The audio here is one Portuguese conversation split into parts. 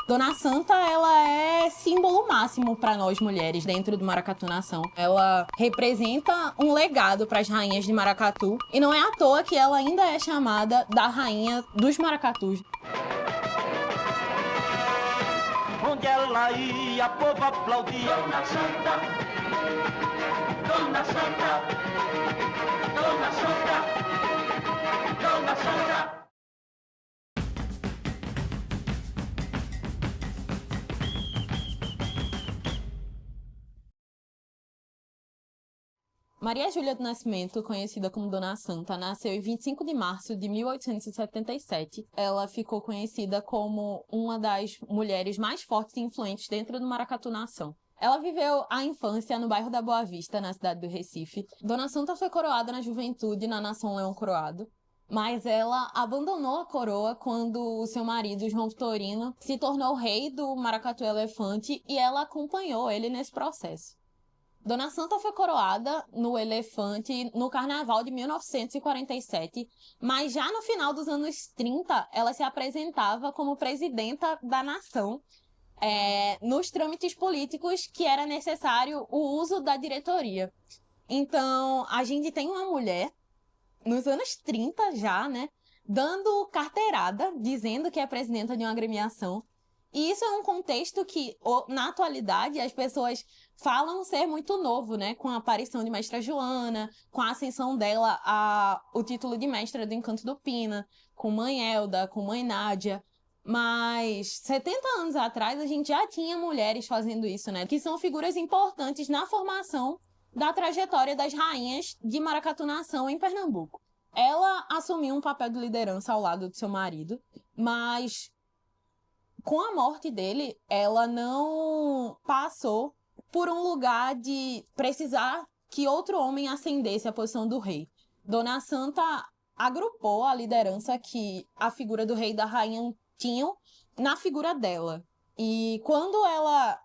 Dona Santa, ela é símbolo máximo para nós mulheres dentro do Maracatu Nação. Ela representa um legado para as rainhas de Maracatu e não é à toa que ela ainda é chamada da rainha dos maracatus. Onde ela ia, povo aplaudia. Dona Santa, Dona Santa, Dona Santa, Dona Santa. Maria Júlia do Nascimento, conhecida como Dona Santa, nasceu em 25 de março de 1877. Ela ficou conhecida como uma das mulheres mais fortes e influentes dentro do Maracatu Nação. Ela viveu a infância no bairro da Boa Vista, na cidade do Recife. Dona Santa foi coroada na juventude na Nação Leão Coroado, mas ela abandonou a coroa quando o seu marido, João Vitorino, se tornou rei do Maracatu Elefante e ela acompanhou ele nesse processo. Dona Santa foi coroada no Elefante no Carnaval de 1947, mas já no final dos anos 30, ela se apresentava como presidenta da nação, nos trâmites políticos que era necessário o uso da diretoria. Então, a gente tem uma mulher, nos anos 30 já, né, dando carteirada, dizendo que é presidenta de uma agremiação. E isso é um contexto que, na atualidade, as pessoas falam ser muito novo, né? Com a aparição de Mestra Joana, com a ascensão dela ao título de mestra do Encanto do Pina, com Mãe Elda, com Mãe Nádia. Mas 70 anos atrás, a gente já tinha mulheres fazendo isso, né? Que são figuras importantes na formação da trajetória das rainhas de Maracatu Nação em Pernambuco. Ela assumiu um papel de liderança ao lado do seu marido, mas com a morte dele, ela não passou por um lugar de precisar que outro homem ascendesse a posição do rei. Dona Santa agrupou a liderança que a figura do rei e da rainha tinham na figura dela. E quando ela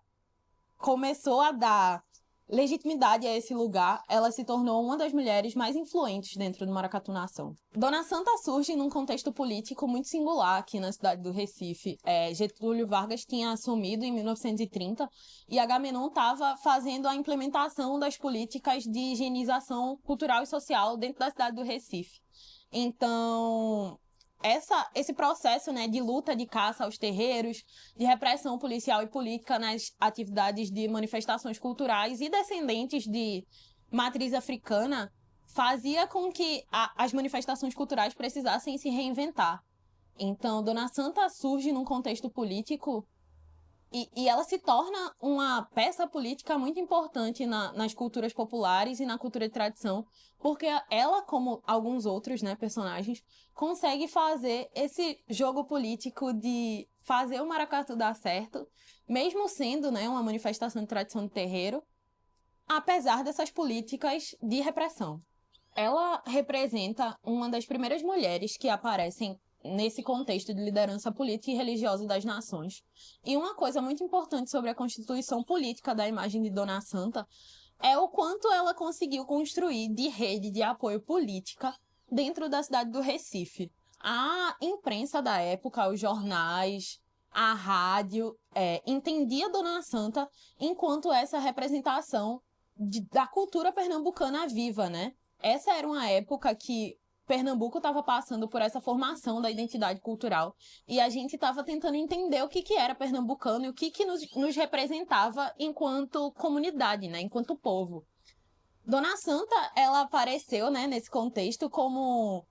começou a dar legitimidade a esse lugar, ela se tornou uma das mulheres mais influentes dentro do Maracatu Nação. Dona Santa surge num contexto político muito singular aqui na cidade do Recife. Getúlio Vargas tinha assumido em 1930 e Agamenon estava fazendo a implementação das políticas de higienização cultural e social dentro da cidade do Recife. Então, esse processo, né, de luta de caça aos terreiros, de repressão policial e política nas atividades de manifestações culturais e descendentes de matriz africana fazia com que as manifestações culturais precisassem se reinventar. Então, Dona Santa surge num contexto político e ela se torna uma peça política muito importante nas culturas populares e na cultura de tradição, porque ela, como alguns outros, né, personagens, consegue fazer esse jogo político de fazer o maracatu dar certo, mesmo sendo, né, uma manifestação de tradição de terreiro, apesar dessas políticas de repressão. Ela representa uma das primeiras mulheres que aparecem nesse contexto de liderança política e religiosa das nações. E uma coisa muito importante sobre a constituição política da imagem de Dona Santa é o quanto ela conseguiu construir de rede de apoio política dentro da cidade do Recife. A imprensa da época, os jornais, a rádio, entendia Dona Santa enquanto essa representação da cultura pernambucana viva, né? Essa era uma época que Pernambuco estava passando por essa formação da identidade cultural e a gente estava tentando entender o que era pernambucano e o que nos representava enquanto comunidade, né? Enquanto povo. Dona Santa, ela apareceu, né, nesse contexto como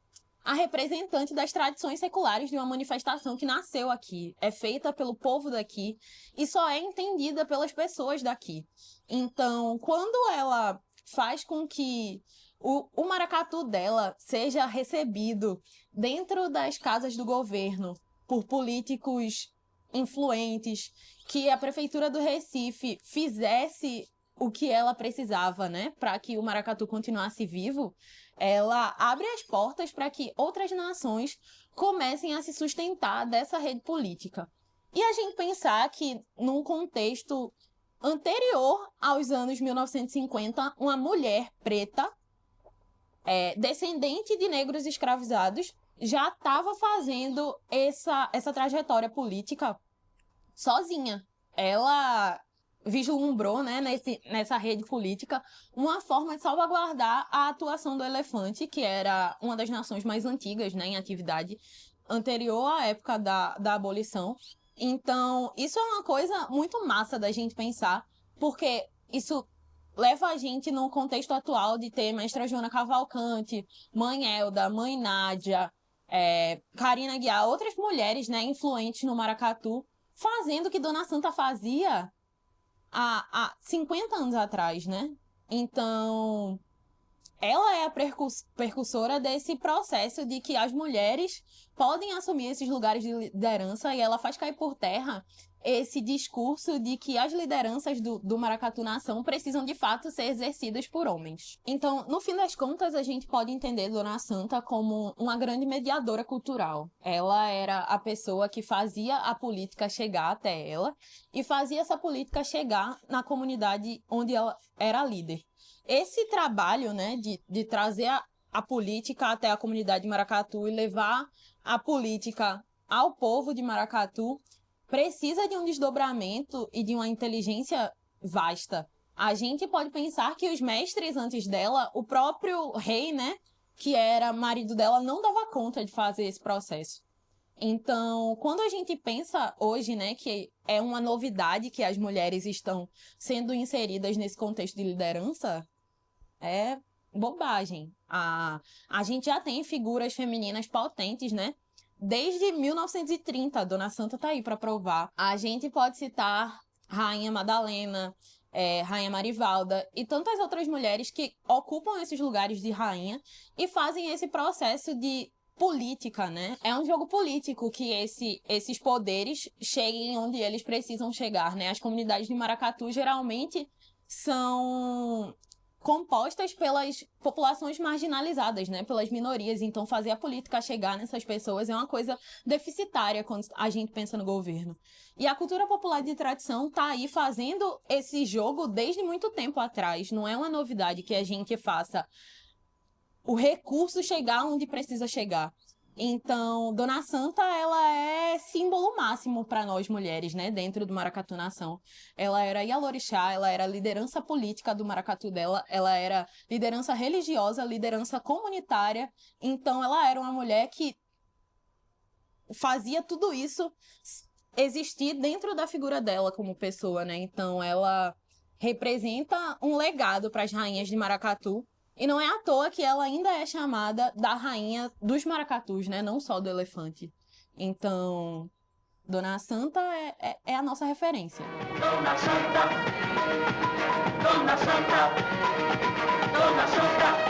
a representante das tradições seculares de uma manifestação que nasceu aqui, é feita pelo povo daqui e só é entendida pelas pessoas daqui. Então, quando ela faz com que o maracatu dela seja recebido dentro das casas do governo por políticos influentes, que a prefeitura do Recife fizesse o que ela precisava, né, para que o maracatu continuasse vivo, ela abre as portas para que outras nações comecem a se sustentar dessa rede política. E a gente pensar que, num contexto anterior aos anos 1950, uma mulher preta, descendente de negros escravizados, já estava fazendo essa trajetória política sozinha. Ela vislumbrou, né, nessa rede política, uma forma de salvaguardar a atuação do elefante, que era uma das nações mais antigas, né, em atividade, anterior à época da abolição. Então, isso é uma coisa muito massa da gente pensar, porque isso leva a gente no contexto atual de ter Mestra Joana Cavalcante, Mãe Elda, Mãe Nádia, Carina Guiar, outras mulheres, né, influentes no maracatu, fazendo o que Dona Santa fazia há 50 anos atrás, né? Então, ela é a precursora desse processo de que as mulheres podem assumir esses lugares de liderança, e ela faz cair por terra esse discurso de que as lideranças do Maracatu Nação precisam de fato ser exercidas por homens. Então, no fim das contas, a gente pode entender Dona Santa como uma grande mediadora cultural. Ela era a pessoa que fazia a política chegar até ela e fazia essa política chegar na comunidade onde ela era líder. Esse trabalho, né, de trazer a política até a comunidade de Maracatu e levar a política ao povo de Maracatu precisa de um desdobramento e de uma inteligência vasta. A gente pode pensar que os mestres antes dela, o próprio rei, né, que era marido dela, não dava conta de fazer esse processo. Então, quando a gente pensa hoje, né, que é uma novidade que as mulheres estão sendo inseridas nesse contexto de liderança, é bobagem. A gente já tem figuras femininas potentes, né? Desde 1930, Dona Santa tá aí para provar. A gente pode citar Rainha Madalena, Rainha Marivalda e tantas outras mulheres que ocupam esses lugares de rainha e fazem esse processo de política, né? É um jogo político que esses poderes cheguem onde eles precisam chegar, né? As comunidades de Maracatu geralmente são compostas pelas populações marginalizadas, né, pelas minorias. Então, fazer a política chegar nessas pessoas é uma coisa deficitária quando a gente pensa no governo. E a cultura popular de tradição está aí fazendo esse jogo desde muito tempo atrás. Não é uma novidade que a gente faça o recurso chegar onde precisa chegar. Então, Dona Santa, ela é símbolo máximo para nós mulheres, né, dentro do Maracatu Nação. Ela era Ialorixá, ela era liderança política do Maracatu dela, ela era liderança religiosa, liderança comunitária. Então, ela era uma mulher que fazia tudo isso existir dentro da figura dela como pessoa, né? Então, ela representa um legado para as rainhas de Maracatu. E não é à toa que ela ainda é chamada da rainha dos maracatus, né? Não só do elefante. Então, Dona Santa é a nossa referência. Dona Santa, Dona Santa, Dona Santa.